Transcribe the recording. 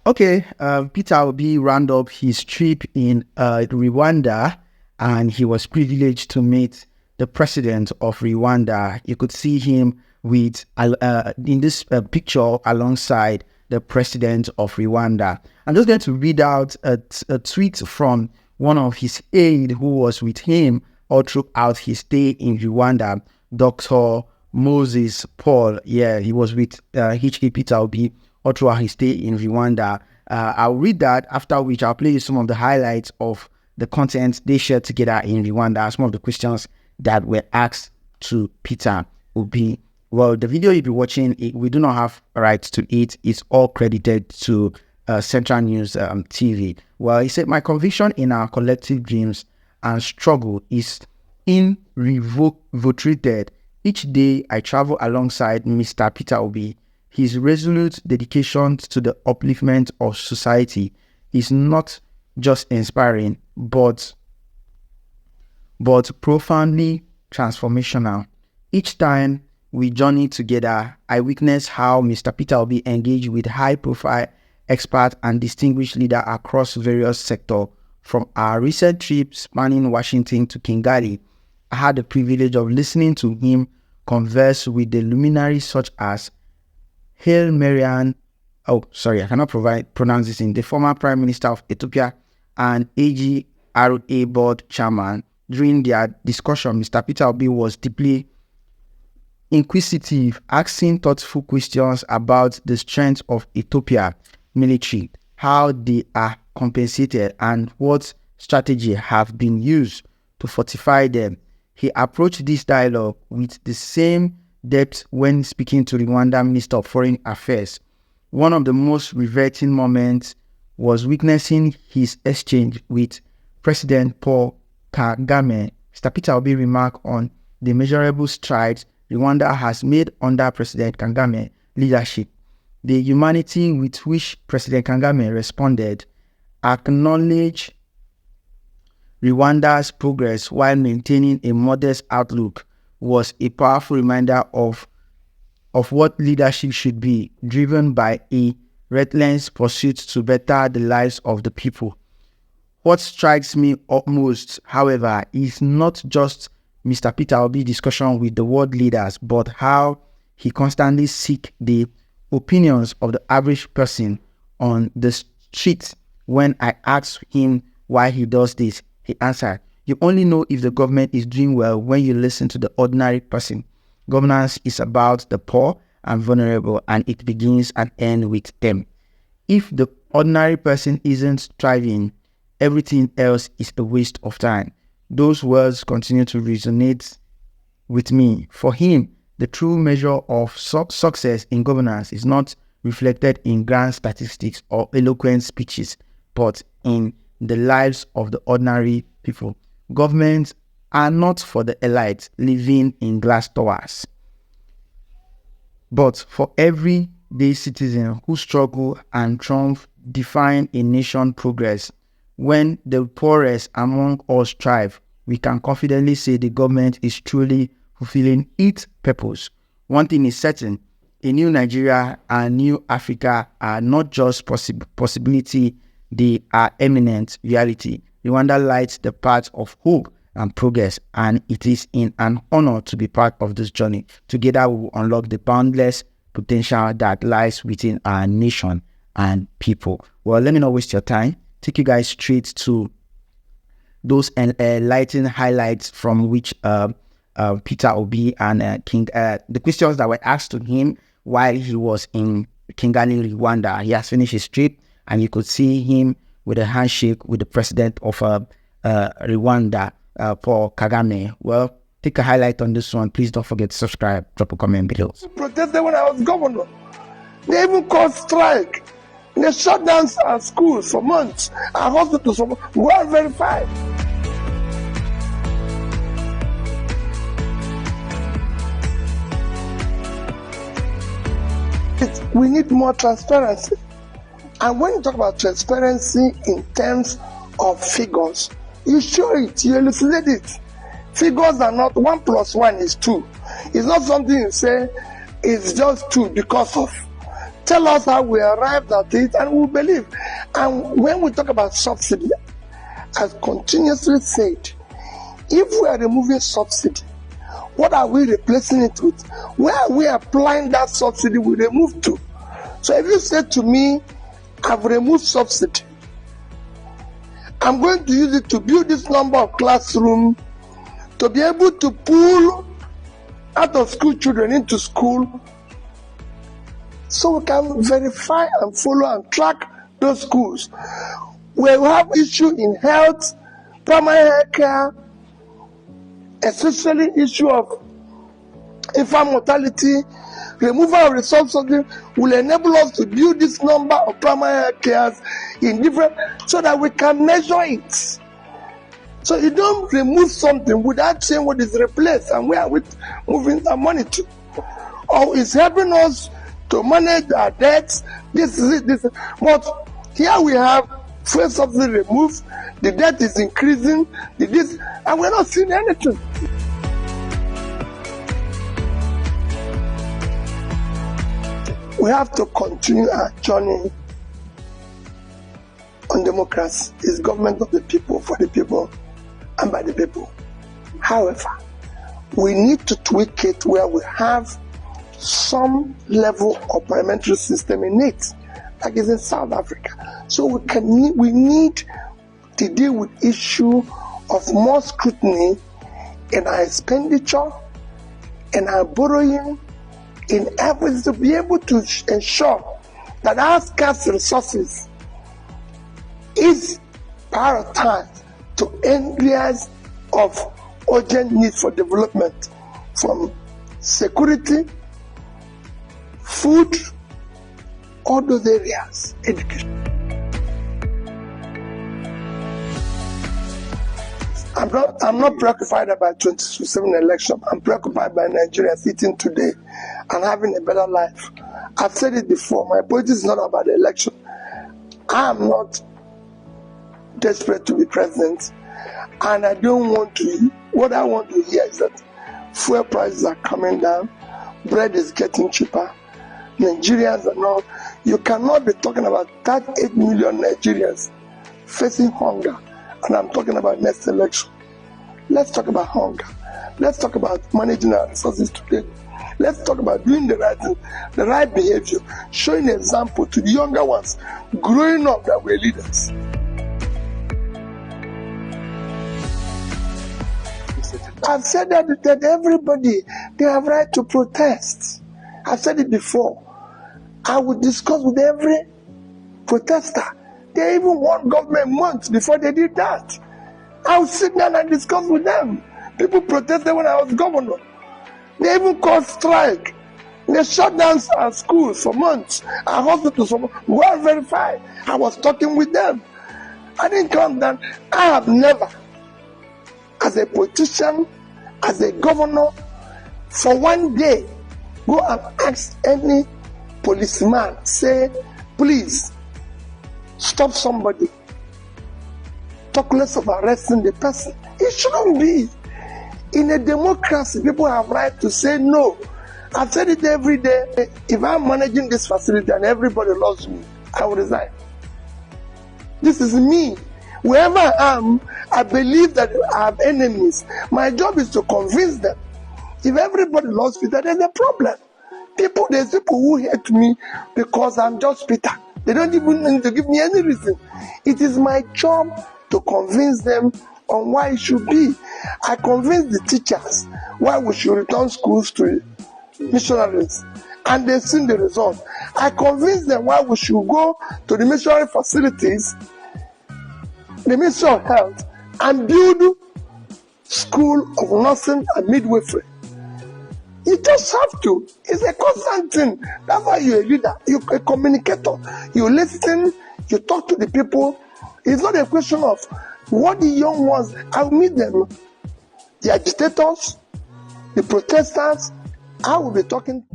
Okay, Peter Obi round up his trip in Rwanda, and he was privileged to meet the president of Rwanda. You could see him with in this picture alongside the president of Rwanda. I'm just going to read out a tweet from one of his aides who was with him all throughout his stay in Rwanda, Dr. Moses Paul. Yeah, he was with H.K. Peter Obi all throughout his stay in Rwanda. I'll read that, after which I'll play you some of the highlights of the content they shared together in Rwanda, some of the questions that were asked to Peter Obi. Well, the video you'll be watching, we do not have rights to it. It's all credited to Central News TV. Well, he said, my conviction in our collective dreams and struggle is irrevocable. Each day I travel alongside Mr. Peter Obi. His resolute dedication to the upliftment of society is not just inspiring, but profoundly transformational. Each time we journey together, I witness how Mr. Peter Obi engaged with high-profile experts and distinguished leaders across various sectors. From our recent trip spanning Washington to Kigali, I had the privilege of listening to him converse with the luminaries such as Hail Marian, I cannot pronounce this, the former Prime Minister of Ethiopia, and AGRA board chairman. During their discussion, Mr. Peter Obi was deeply inquisitive, asking thoughtful questions about the strength of Ethiopia military, how they are compensated, and what strategy have been used to fortify them. He approached this dialogue with the same depth when speaking to the Rwanda Minister of Foreign Affairs. One of the most riveting moments was witnessing his exchange with President Paul Kagame. Mr. Peter Obi remarked on the measurable strides Rwanda has made under President Kagame leadership. The humanity with which President Kagame responded acknowledged Rwanda's progress while maintaining a modest outlook was a powerful reminder of what leadership should be, driven by a relentless pursuit to better the lives of the people. What strikes me most, however, is not just Mr. Peter Obi's discussion with the world leaders, but how he constantly seeks the opinions of the average person on the street. When I asked him why he does this, he answered, "You only know if the government is doing well when you listen to the ordinary person. Governance is about the poor and vulnerable, and it begins and ends with them. If the ordinary person isn't thriving, everything else is a waste of time." Those words continue to resonate with me. For him, the true measure of success in governance is not reflected in grand statistics or eloquent speeches, but in the lives of the ordinary people. Governments are not for the elite living in glass towers, but for everyday citizen who struggle and triumph, define a nation progress. When the poorest among us thrive, we can confidently say the government is truly fulfilling its purpose. One thing is certain, a new Nigeria and new Africa are not just possibility, they are eminent reality. Rwanda lights the path of hope and progress, and it is an honor to be part of this journey. Together we will unlock the boundless potential that lies within our nation and people. Well, let me not waste your time. Take you guys straight to those enlightening highlights from which Peter Obi and the questions that were asked to him while he was in Kigali, Rwanda. He has finished his trip, and you could see him with a handshake with the president of Rwanda, Paul Kagame. Well, take a highlight on this one. Please don't forget to subscribe, drop a comment below. Protested when I was governor. They even called strike. They shut down our schools for months, our hospitals for months. Well verified. We need more transparency. And when you talk about transparency in terms of figures, you show it, you elucidate it. Figures are not 1 + 1 is 2. It's not something you say it's just 2 because of. Tell us how we arrived at it and we'll believe. And when we talk about subsidy, I've continuously said, if we are removing subsidy, what are we replacing it with? Where are we applying that subsidy we removed to? So if you say to me, I've removed subsidy, I'm going to use it to build this number of classrooms, to be able to pull out of school children into school, so we can verify and follow and track those schools. We have issue in health, primary health care, especially issue of infant mortality. Removal of resources will enable us to build this number of primary health cares in different, so that we can measure it. So you don't remove something without saying what is replaced and where we moving our money to. Or it's helping us to manage our debts. This is it. This is, but here we have fuel subsidy removed, the debt is increasing, and we're not seeing anything. We have to continue our journey on democracy. It's government of the people, for the people, and by the people. However, we need to tweak it where we have some level of parliamentary system in it, like is in South Africa. So we need to deal with issue of more scrutiny in our expenditure, in our borrowing, in efforts to be able to ensure that our scarce resources is prioritized to areas of urgent need for development, from security, food, all those areas, education. I'm not preoccupied about 2027 election. I'm preoccupied by Nigerians eating today and having a better life. I've said it before, my politics is not about the election. I am not desperate to be president, and I don't want to. What I want to hear is that fuel prices are coming down, bread is getting cheaper, Nigerians are not. You cannot be talking about 38 million Nigerians facing hunger, and I'm talking about next election. Let's talk about hunger. Let's talk about managing our resources today. Let's talk about doing the right thing, the right behavior, showing example to the younger ones, growing up that we're leaders. I've said that everybody, they have right to protest. I've said it before. I would discuss with every protester. They even want government months before they did that. I would sit down and discuss with them. People protested when I was governor. They even called strike. They shut down our schools for months, our hospitals for months. We were verified. I was talking with them. I didn't come down. I have never, as a politician, as a governor, for one day, go and ask any policeman, say, please, stop somebody. Talk less of arresting the person. It shouldn't be. In a democracy, people have right to say no. I've said it every day. If I'm managing this facility and everybody loves me, I will resign. This is me. Wherever I am, I believe that I have enemies. My job is to convince them. If everybody loves Peter, there's a problem. There's people who hate me because I'm just Peter. They don't even need to give me any reason. It is my job to convince them on why it should be. I convince the teachers why we should return schools to missionaries, and they've seen the result. I convince them why we should go to the missionary facilities, the Ministry of Health, and build school of nursing and midwifery. You just have to. It's a constant thing. That's why you're a leader. You're a communicator. You listen, you talk to the people. It's not a question of what the young ones, I'll meet them. The agitators, the protesters, I will be talking.